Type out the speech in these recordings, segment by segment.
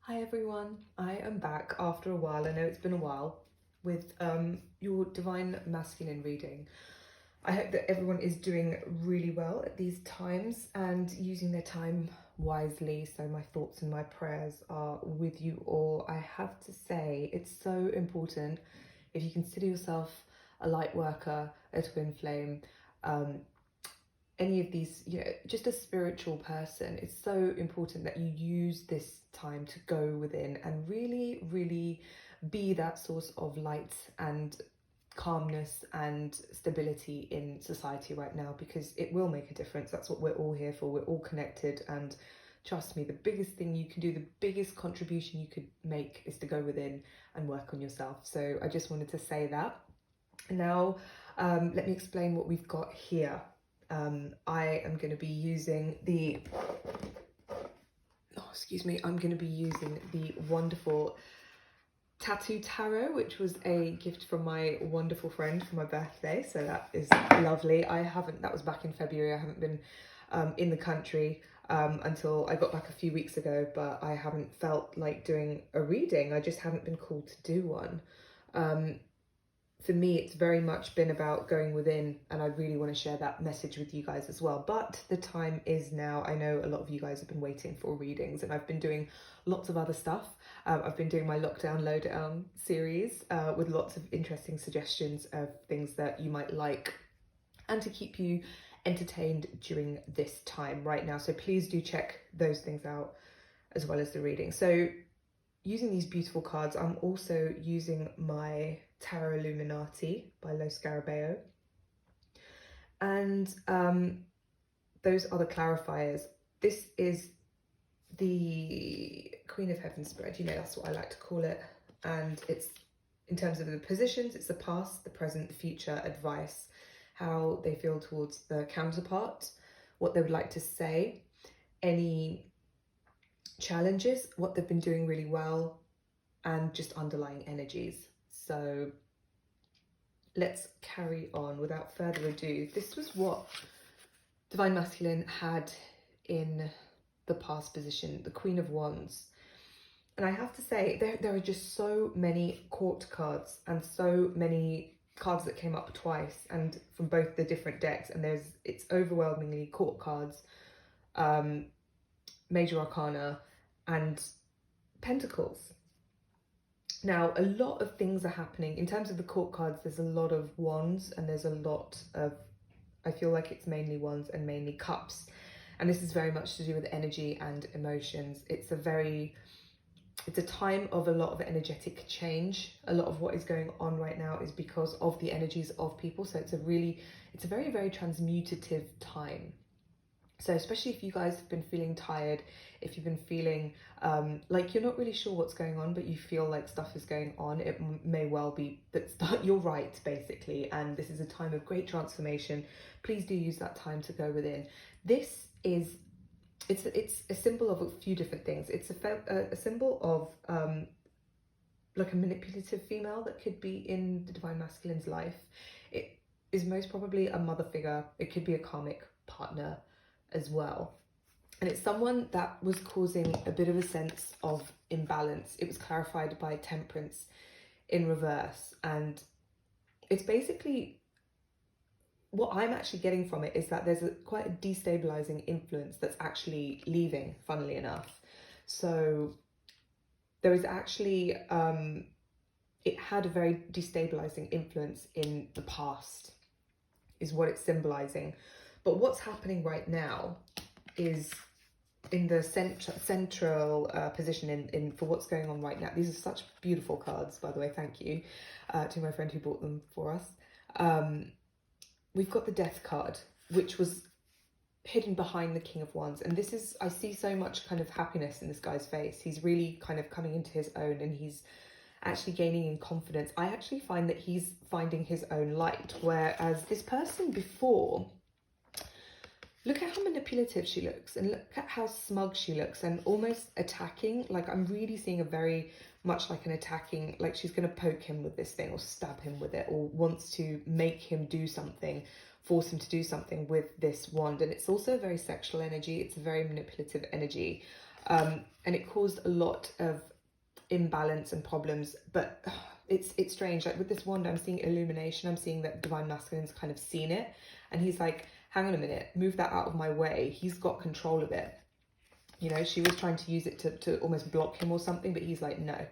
Hi everyone, I am back after a while. I know it's been a while with your Divine Masculine reading. I hope that everyone is doing really well at these times and using their time wisely. So my thoughts and my prayers are with you all. I have to say, it's so important if you consider yourself a light worker, a twin flame, um, any of these, just a spiritual person, it's so important that you use this time to go within and really, really be that source of light and calmness and stability in society right now, because it will make a difference. That's what we're all here for. We're all connected, and trust me, the biggest thing you can do, the biggest contribution you could make is to go within and work on yourself. So I just wanted to say that. Now, let me explain what we've got here. I am going to be using I'm going to be using the wonderful Tattoo Tarot, which was a gift from my wonderful friend for my birthday. So that is lovely. That was back in February. I haven't been in the country until I got back a few weeks ago, but I haven't felt like doing a reading. I just haven't been called to do one. For me, it's very much been about going within, and I really want to share that message with you guys as well. But the time is now. I know a lot of you guys have been waiting for readings, and I've been doing lots of other stuff. I've been doing my lockdown lowdown series with lots of interesting suggestions of things that you might like and to keep you entertained during this time right now. So please do check those things out as well as the reading. So using these beautiful cards, I'm also using my Tarot Illuminati by Lo Scarabeo. And those are the clarifiers. This is the Queen of Heaven spread, that's what I like to call it. And it's, in terms of the positions, it's the past, the present, the future, advice, how they feel towards the counterpart, what they would like to say, any challenges, what they've been doing really well, and just underlying energies. So let's carry on without further ado. This was what Divine Masculine had in the past position, the Queen of Wands. And I have to say, there are just so many court cards and so many cards that came up twice and from both the different decks, and it's overwhelmingly court cards, major arcana and pentacles. Now, a lot of things are happening. In terms of the court cards, there's a lot of wands and there's a lot of, I feel like it's mainly wands and mainly cups. And this is very much to do with energy and emotions. It's a time of a lot of energetic change. A lot of what is going on right now is because of the energies of people. So it's a very, very transmutative time. So especially if you guys have been feeling tired, if you've been feeling like you're not really sure what's going on, but you feel like stuff is going on, it may well be that you're right, basically. And this is a time of great transformation. Please do use that time to go within. This is, it's a symbol of a few different things. It's a symbol of like a manipulative female that could be in the Divine Masculine's life. It is most probably a mother figure. It could be a karmic partner as well. And it's someone that was causing a bit of a sense of imbalance. It was clarified by Temperance in reverse. And it's basically, what I'm actually getting from it is that there's quite a destabilizing influence that's actually leaving, funnily enough. So there is actually, it had a very destabilizing influence in the past, is what it's symbolizing. But what's happening right now is in the central position in for what's going on right now. These are such beautiful cards, by the way. Thank you to my friend who bought them for us. We've got the Death card, which was hidden behind the King of Wands. And this is, I see so much kind of happiness in this guy's face. He's really kind of coming into his own, and he's actually gaining in confidence. I actually find that he's finding his own light, whereas this person before, look at how manipulative she looks, and look at how smug she looks, and almost attacking. Like, I'm really seeing a very much like an attacking, like she's going to poke him with this thing or stab him with it, or wants to make him do something, force him to do something with this wand. And it's also a very sexual energy. It's a very manipulative energy. And it caused a lot of imbalance and problems. But it's strange, like with this wand, I'm seeing illumination. I'm seeing that divine masculine's kind of seen it, and he's like, hang on a minute, move that out of my way. He's got control of it. You know, she was trying to use it to almost block him or something, but he's like, no.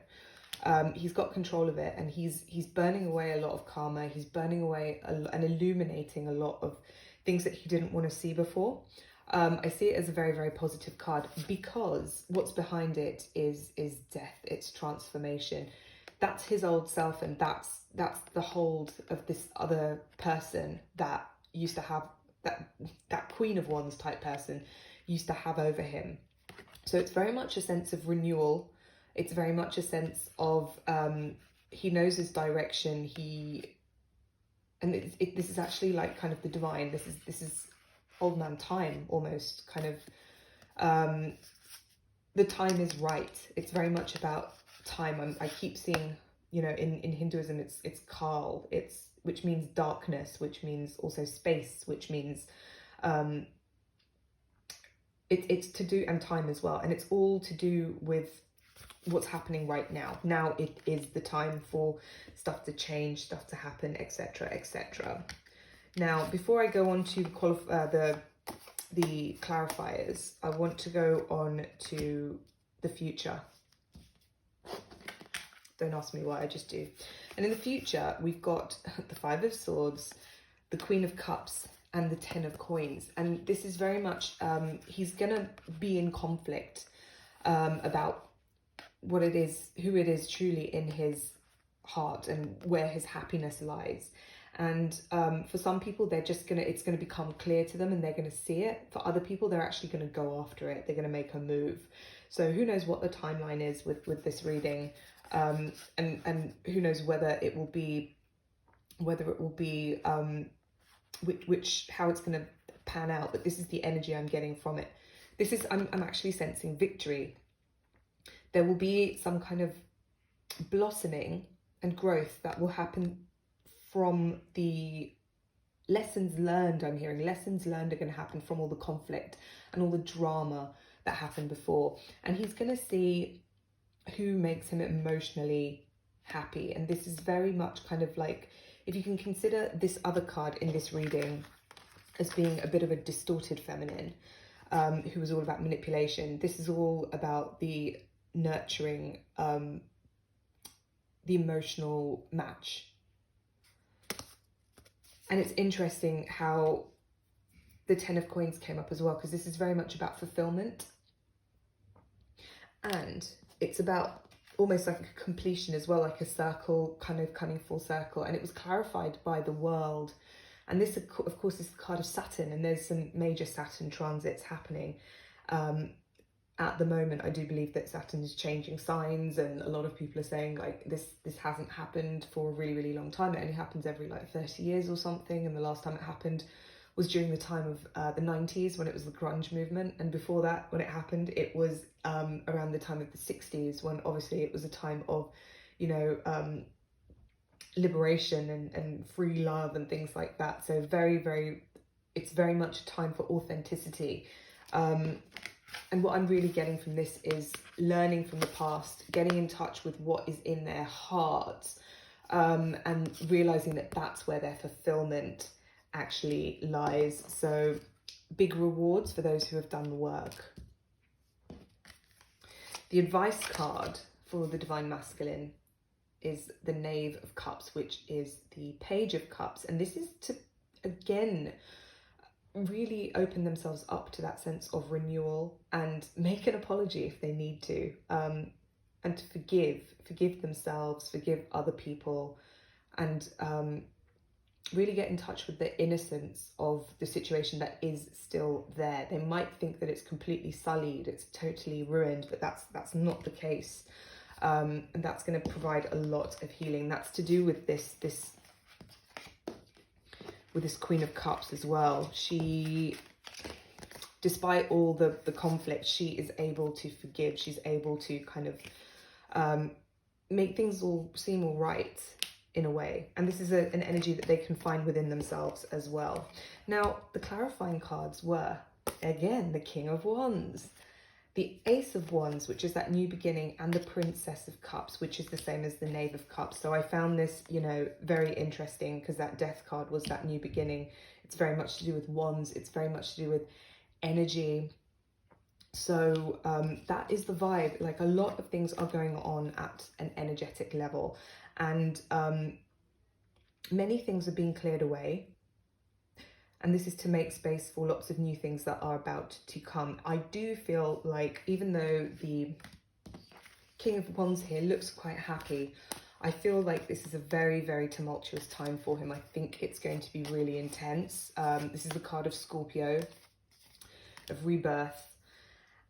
He's got control of it, and he's burning away a lot of karma. He's burning away and illuminating a lot of things that he didn't want to see before. I see it as a very, very positive card, because what's behind it is death. It's transformation. That's his old self, and that's the hold of this other person that used to have that Queen of Wands type person used to have over him. So it's very much a sense of renewal. It's very much a sense of he knows his direction. This is actually like kind of the divine. This is old man time almost, kind of. The time is right. It's very much about time. I keep seeing, you know, in Hinduism, it's Kal, which means darkness, which means also space, which means it's to do, and time as well, and it's all to do with what's happening right now. Now it is the time for stuff to change, stuff to happen, etc., etc. Now, before I go on to the clarifiers, I want to go on to the future. Don't ask me why, I just do. And in the future, we've got the Five of Swords, the Queen of Cups, and the Ten of Coins. And this is very much, he's going to be in conflict about what it is, who it is truly in his heart and where his happiness lies. And for some people, it's going to become clear to them and they're going to see it. For other people, they're actually going to go after it. They're going to make a move. So who knows what the timeline is with this reading, and who knows whether it will be how it's going to pan out. But this is the energy I'm getting from it. I'm actually sensing victory. There will be some kind of blossoming and growth that will happen from the lessons learned. I'm hearing lessons learned are going to happen from all the conflict and all the drama that happened before. And he's going to see who makes him emotionally happy. And this is very much kind of like, if you can consider this other card in this reading as being a bit of a distorted feminine, who was all about manipulation. This is all about the nurturing, the emotional match. And it's interesting how the Ten of Coins came up as well, because this is very much about fulfillment. And it's about almost like a completion as well, like a circle kind of coming full circle. And it was clarified by the world. And this, of course, is the card of Saturn, and there's some major Saturn transits happening. At the moment, I do believe that Saturn is changing signs, and a lot of people are saying like this hasn't happened for a really, really long time. It only happens every like 30 years or something. And the last time it happened was during the time of the 90s, when it was the grunge movement. And before that, when it happened, it was around the time of the 60s, when obviously it was a time of, you know, liberation and free love and things like that. So it's very much a time for authenticity. And what I'm really getting from this is learning from the past, getting in touch with what is in their hearts, and realizing that that's where their fulfillment actually lies. So big rewards for those who have done the work. The advice card for the Divine Masculine is the Knave of Cups, which is the Page of Cups. And this is to, again, really open themselves up to that sense of renewal and make an apology if they need to, and to forgive themselves, forgive other people, and really get in touch with the innocence of the situation that is still there. They might think that it's completely sullied, it's totally ruined, but that's not the case. And that's going to provide a lot of healing. That's to do with this Queen of Cups as well. She, despite all the conflict, she is able to forgive. She's able to kind of make things all seem all right in a way. And this is an energy that they can find within themselves as well. Now, the clarifying cards were, again, the King of Wands. the Ace of Wands, which is that new beginning, and the Princess of Cups, which is the same as the Knave of Cups. So I found this, you know, very interesting because that Death card was that new beginning. It's very much to do with wands. It's very much to do with energy. So that is the vibe. Like, a lot of things are going on at an energetic level, and many things are being cleared away. And this is to make space for lots of new things that are about to come. I do feel like, even though the King of Wands here looks quite happy, I feel like this is a very, very tumultuous time for him. I think it's going to be really intense. This is the card of Scorpio, of rebirth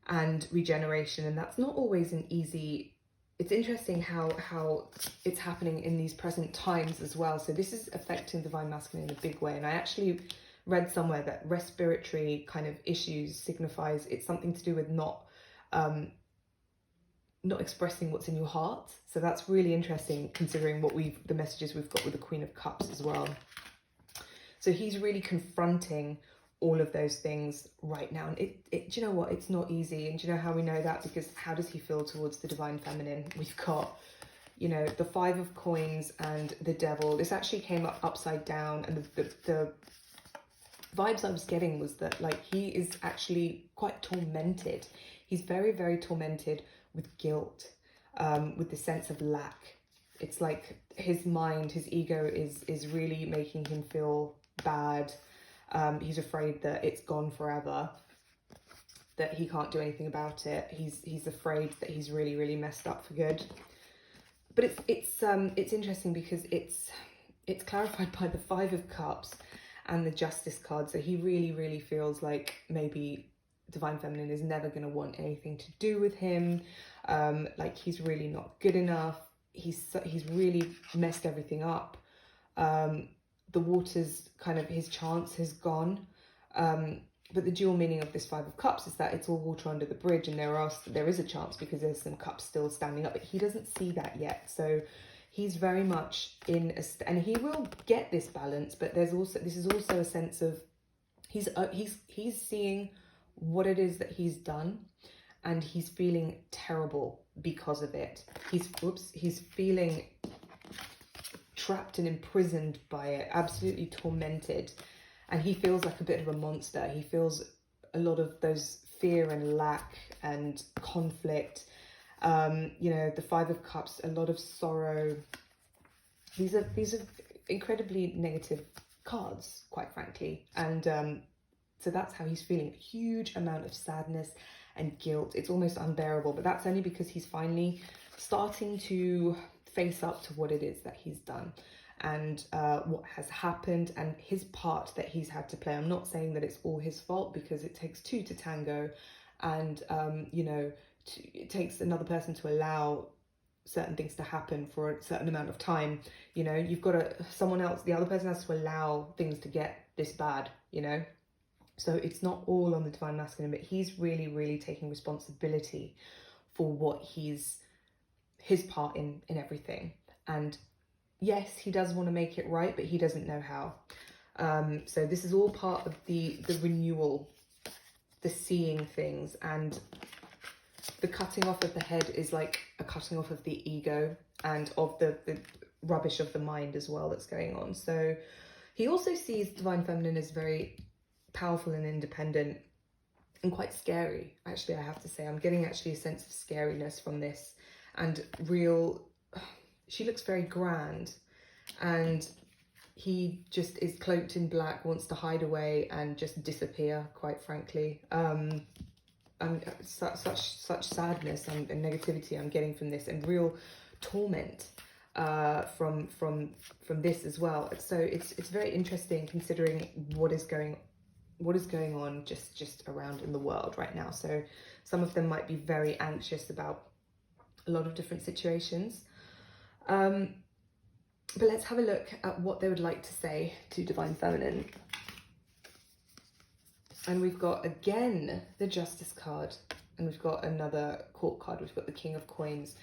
and regeneration. And that's not always an easy... It's interesting how it's happening in these present times as well. So this is affecting Divine Masculine in a big way. And I actually read somewhere that respiratory kind of issues signifies it's something to do with not expressing what's in your heart. So that's really interesting, considering what the messages we've got with the Queen of Cups as well. So he's really confronting all of those things right now. And do you know what? It's not easy. And do you know how we know that? Because how does he feel towards the Divine Feminine? We've got, you know, the Five of Coins and the Devil. This actually came up upside down, and the vibes I was getting was that, like, he is actually quite tormented. He's very, very tormented with guilt, with the sense of lack. It's like his mind, his ego is really making him feel bad. He's afraid that it's gone forever, that he can't do anything about it. He's afraid that he's really, really messed up for good. But it's interesting because it's clarified by the Five of Cups and the Justice card. So he really, really feels like maybe Divine Feminine is never going to want anything to do with him. Like, he's really not good enough. He's really messed everything up. The Water's kind of, his chance has gone. But the dual meaning of this Five of Cups is that it's all water under the bridge, and there is a chance because there's some cups still standing up, but he doesn't see that yet. So he's very much in and he will get this balance, but this is also a sense of he's seeing what it is that he's done, and he's feeling terrible because of it. He's feeling trapped and imprisoned by it, absolutely tormented, and he feels like a bit of a monster. He feels a lot of those fear and lack and conflict. You know, the Five of Cups, a lot of sorrow. These are incredibly negative cards, quite frankly, and so that's how he's feeling. A huge amount of sadness and guilt. It's almost unbearable, but that's only because he's finally starting to face up to what it is that he's done, and what has happened, and his part that he's had to play. I'm not saying that it's all his fault, because it takes two to tango, and you know, it takes another person to allow certain things to happen for a certain amount of time. You know, you've got the other person has to allow things to get this bad, you know. So it's not all on the Divine Masculine, but he's really, really taking responsibility for what his part in everything. And yes, he does want to make it right, but he doesn't know how. So this is all part of the renewal, the seeing things, and the cutting off of the head is like a cutting off of the ego and of the rubbish of the mind as well that's going on. So he also sees Divine Feminine as very powerful and independent and quite scary. Actually, I have to say, I'm getting actually a sense of scariness from this, and she looks very grand, and he just is cloaked in black, wants to hide away and just disappear, quite frankly. And such sadness and negativity I'm getting from this, and real torment from this as well. So it's very interesting, considering what is going on just around in the world right now. So some of them might be very anxious about a lot of different situations. But let's have a look at what they would like to say to Divine Feminine. And we've got, again, the Justice card, and we've got another Court card. We've got the King of Coins.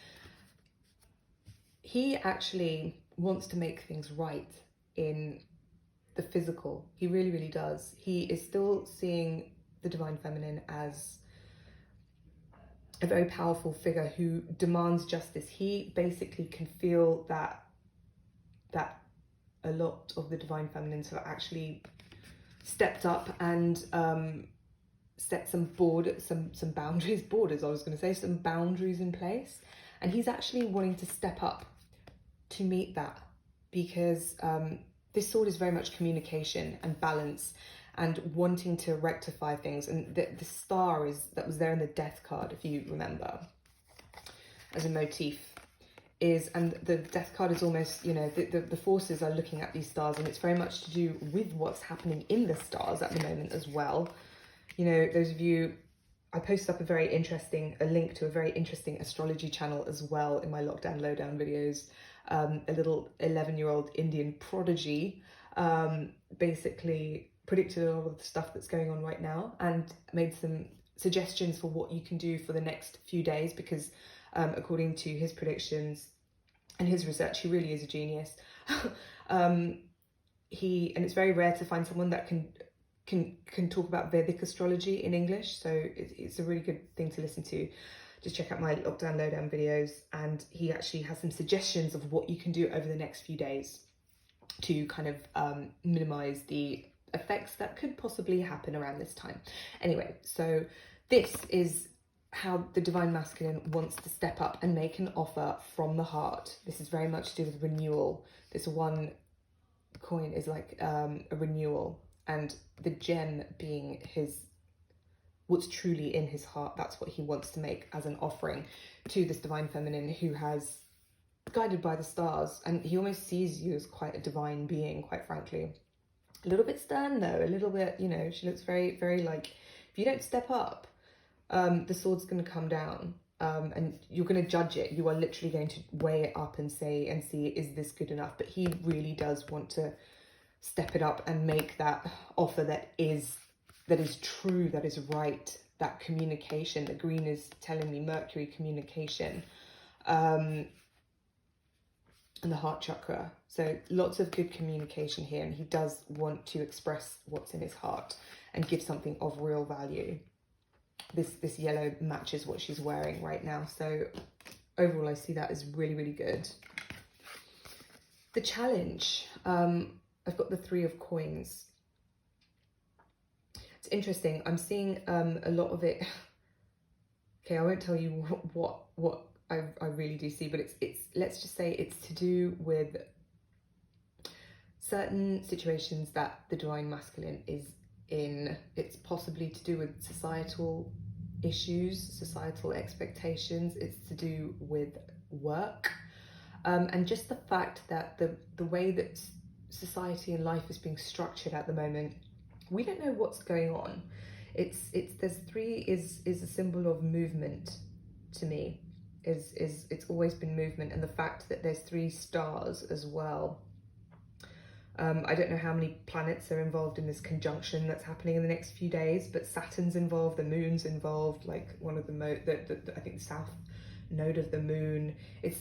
He actually wants to make things right in the physical. He really, really does. He is still seeing the Divine Feminine as a very powerful figure who demands justice. He basically can feel that a lot of the divine feminines have actually stepped up and set some boundaries, some boundaries in place. And he's actually wanting to step up to meet that, because this sword is very much communication and balance and wanting to rectify things. And the star that was there in the death card, if you remember, as a motif, and the death card is almost, you know, the forces are looking at these stars, and it's very much to do with what's happening in the stars at the moment as well. You know, those of you, I posted up a link to a very interesting astrology channel as well in my lockdown lowdown videos. A little 11-year-old Indian prodigy basically predicted a lot of the stuff that's going on right now and made some suggestions for what you can do for the next few days, because according to his predictions and his research, he really is a genius. And it's very rare to find someone that can talk about Vedic astrology in English, so it's a really good thing to listen to. Just check out my lockdown lowdown videos, and he actually has some suggestions of what you can do over the next few days to kind of minimize the effects that could possibly happen around this time. Anyway, so this is how the divine masculine wants to step up and make an offer from the heart. This is very much to do with renewal. This one coin is like a renewal, and the gem being what's truly in his heart. That's what he wants to make as an offering to this divine feminine who has guided by the stars. And he almost sees you as quite a divine being, quite frankly. A little bit stern though, a little bit, you know, she looks very, very like, if you don't step up, the sword's going to come down, and you're going to judge it. You are literally going to weigh it up and see, is this good enough? But he really does want to step it up and make that offer that is true, that is right, that communication. The green is telling me Mercury, communication, and the heart chakra. So lots of good communication here, and he does want to express what's in his heart and give something of real value. This yellow matches what she's wearing right now, so overall I see that as really, really good. The challenge, I've got the 3 of coins. It's interesting, I'm seeing a lot of it. Okay, I won't tell you what I really do see, but it's let's just say it's to do with certain situations that the divine masculine is in. It's possibly to do with societal issues, societal expectations. It's to do with work, and just the fact that the way that society and life is being structured at the moment, we don't know what's going on. There's 3 is a symbol of movement to me. It's always been movement, and the fact that there's 3 stars as well. I don't know how many planets are involved in this conjunction that's happening in the next few days, but Saturn's involved, the moon's involved, like one of I think the south node of the moon. This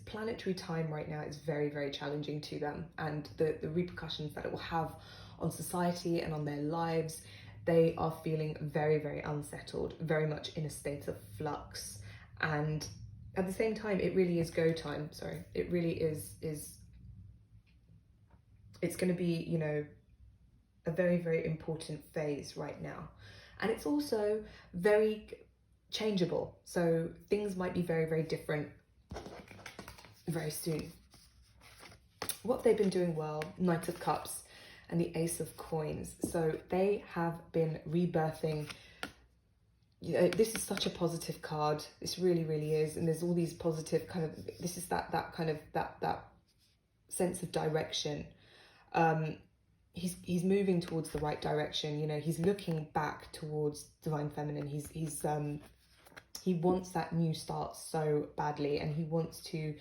planetary time right now is very, very challenging to them, and the repercussions that it will have on society and on their lives. They are feeling very, very unsettled, very much in a state of flux, and at the same time, it really is go time. Sorry, it really is. It's going to be, you know, a very, very important phase right now. And it's also very changeable. So things might be very, very different very soon. What they've been doing well, Knight of Cups and the Ace of Coins. So they have been rebirthing. You know, this is such a positive card. This really, really is. And there's all these positive kind of, this is that kind of, that sense of direction. He's moving towards the right direction. You know, he's looking back towards divine feminine. He wants that new start so badly, and he wants to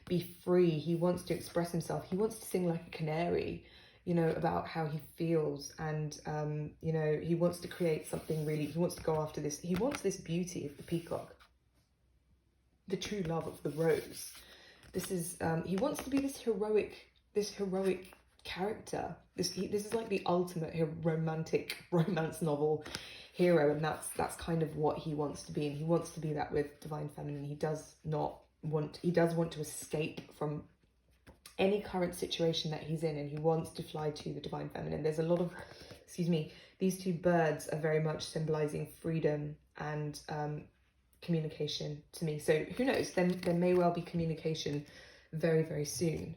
be free. He wants to express himself. He wants to sing like a canary, you know, about how he feels. And you know, he wants to create something really, he wants to go after this. He wants this beauty of the peacock, the true love of the rose. This is he wants to be this heroic character. This is like the ultimate romantic romance novel. hero, and that's kind of what he wants to be, and he wants to be that with divine feminine. He does want to escape from any current situation that he's in, and he wants to fly to the divine feminine. There's a lot of, excuse me, these two birds are very much symbolizing freedom and communication to me. So who knows, then there may well be communication very, very soon.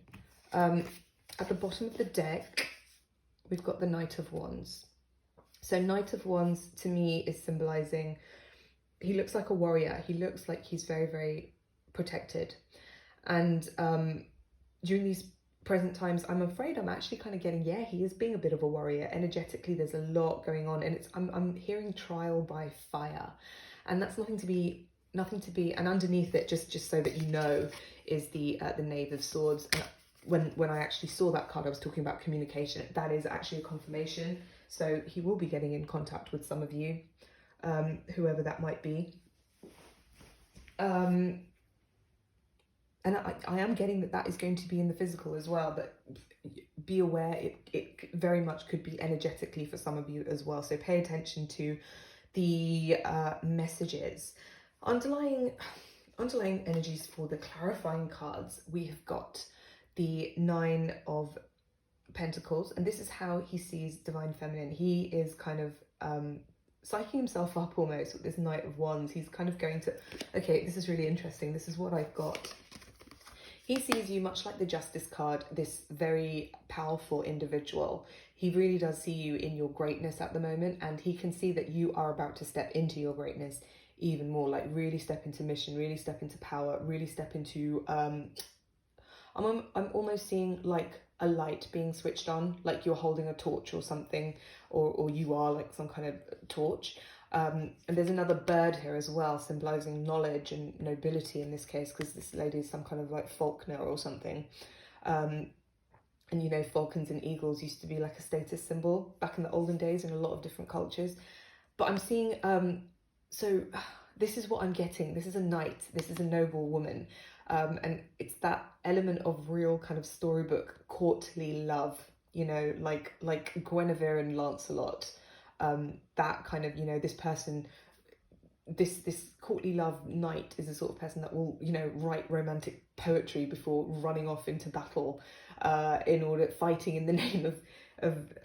At the bottom of the deck, we've got the Knight of Wands. So Knight of Wands to me is symbolizing, he looks like a warrior. He looks like he's very, very protected. And during these present times, I'm afraid I'm actually kind of getting, yeah, he is being a bit of a warrior. Energetically, there's a lot going on, and I'm hearing trial by fire. And that's nothing to be, and underneath it, just so that you know, is the Knave of Swords. And when I actually saw that card, I was talking about communication. That is actually a confirmation. So he will be getting in contact with some of you, whoever that might be. And I am getting that is going to be in the physical as well, but be aware it very much could be energetically for some of you as well. So pay attention to the messages. Underlying energies for the clarifying cards, we have got the Nine of Pentacles, and this is how he sees divine feminine. He is kind of psyching himself up almost with this Knight of Wands. He's kind of going to, okay, this is really interesting. This is what I've got. He sees you much like the Justice card, this very powerful individual. He really does see you in your greatness at the moment, and he can see that you are about to step into your greatness even more, like really step into mission, really step into power, really step into, I'm almost seeing like a light being switched on, like you're holding a torch or something, or you are like some kind of torch. And there's another bird here as well, symbolizing knowledge and nobility in this case, because this lady is some kind of like falconer or something. And you know, falcons and eagles used to be like a status symbol back in the olden days in a lot of different cultures. But I'm seeing, so this is what I'm getting. This is a knight, this is a noble woman. And it's that element of real kind of storybook courtly love, you know, like Guinevere and Lancelot. That kind of, you know, this person, this courtly love knight is the sort of person that will, you know, write romantic poetry before running off into battle, in order, fighting in the name of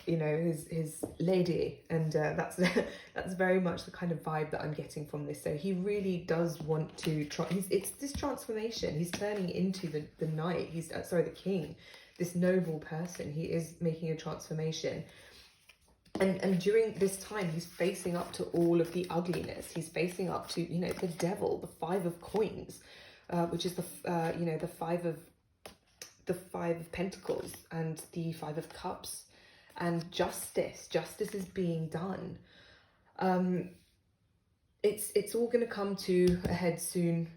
you know, his lady. And that's very much the kind of vibe that I'm getting from this. So he really does want to try, it's this transformation. He's turning into the knight, he's sorry, the king, this noble person. He is making a transformation. And during this time, he's facing up to all of the ugliness. He's facing up to, you know, the devil, the Five of Coins, which is the you know, the five of Pentacles and the Five of Cups, and justice. Justice is being done. It's all going to come to a head soon.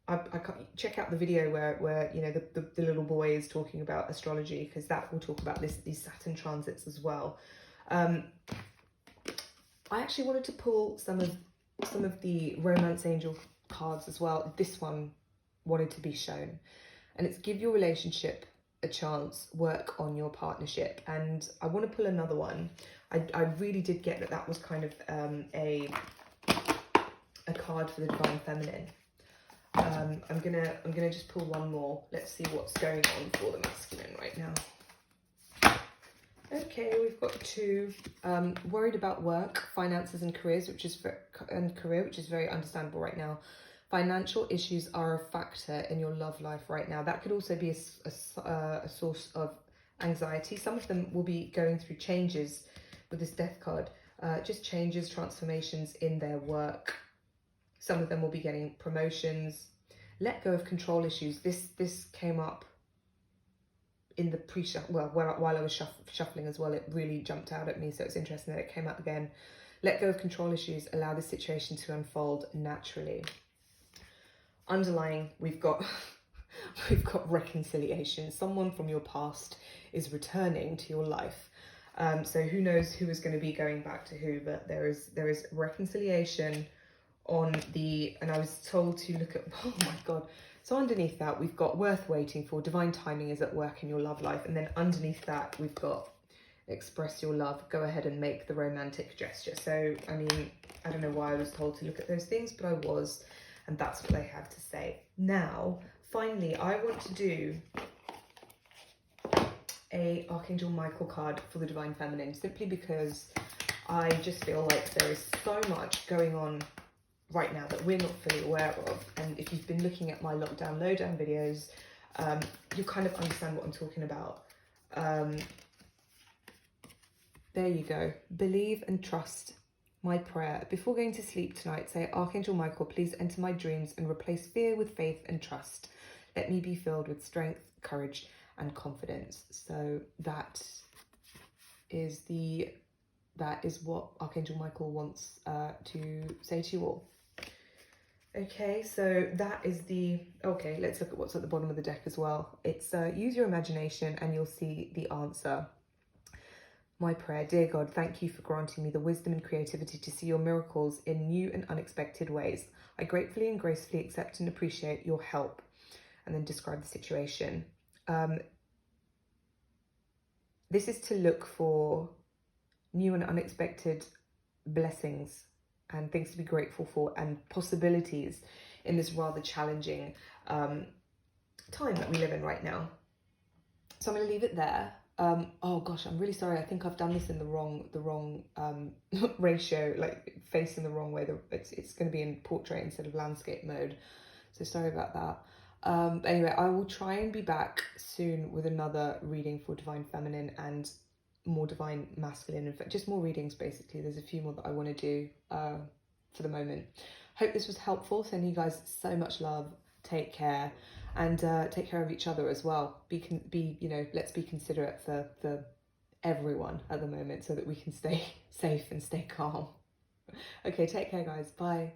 I check out the video where you know, the little boy is talking about astrology, because that will talk about these Saturn transits as well. I actually wanted to pull some of the romance angel cards as well. This one wanted to be shown, and it's give your relationship a chance, work on your partnership. And I want to pull another one. I really did get that was kind of a card for the divine feminine. I'm gonna just pull one more. Let's see what's going on for the masculine right now. Okay, we've got two. Worried about work, finances, and careers, which is very understandable right now. Financial issues are a factor in your love life right now. That could also be a source of anxiety. Some of them will be going through changes with this death card, just changes, transformations in their work. Some of them will be getting promotions. Let go of control issues. This came up in the pre-shuffle, well, while I was shuffling as well. It really jumped out at me, so it's interesting that it came up again. Let go of control issues. Allow the situation to unfold naturally. Underlying, we've got reconciliation. Someone from your past is returning to your life. So who knows who is going to be going back to who, but there is reconciliation on the, and I was told to look at, oh my God. So underneath that, we've got worth waiting for, divine timing is at work in your love life. And then underneath that, we've got express your love, go ahead and make the romantic gesture. So, I mean, I don't know why I was told to look at those things, but I was, and that's what they have to say. Now, finally, I want to do a Archangel Michael card for the Divine Feminine, simply because I just feel like there is so much going on right now that we're not fully aware of. And if you've been looking at my lockdown lowdown videos, you kind of understand what I'm talking about. There you go. Believe and trust. My prayer. Before going to sleep tonight, say, Archangel Michael, please enter my dreams and replace fear with faith and trust. Let me be filled with strength, courage, and confidence. So that is what Archangel Michael wants to say to you all. Okay, so that is okay, let's look at what's at the bottom of the deck as well. It's use your imagination and you'll see the answer. My prayer, dear God, thank you for granting me the wisdom and creativity to see your miracles in new and unexpected ways. I gratefully and gracefully accept and appreciate your help. And then describe the situation. This is to look for new and unexpected blessings and things to be grateful for and possibilities in this rather challenging time that we live in right now. So I'm going to leave it there. Oh gosh, I'm really sorry. I think I've done this in the wrong ratio, like facing the wrong way. It's going to be in portrait instead of landscape mode. So sorry about that. But anyway, I will try and be back soon with another reading for Divine Feminine and more Divine Masculine. In fact, just more readings basically. There's a few more that I want to do for the moment. Hope this was helpful. Sending you guys so much love. Take care. And take care of each other as well. Let's be considerate for everyone at the moment so that we can stay safe and stay calm. Okay, take care, guys. Bye.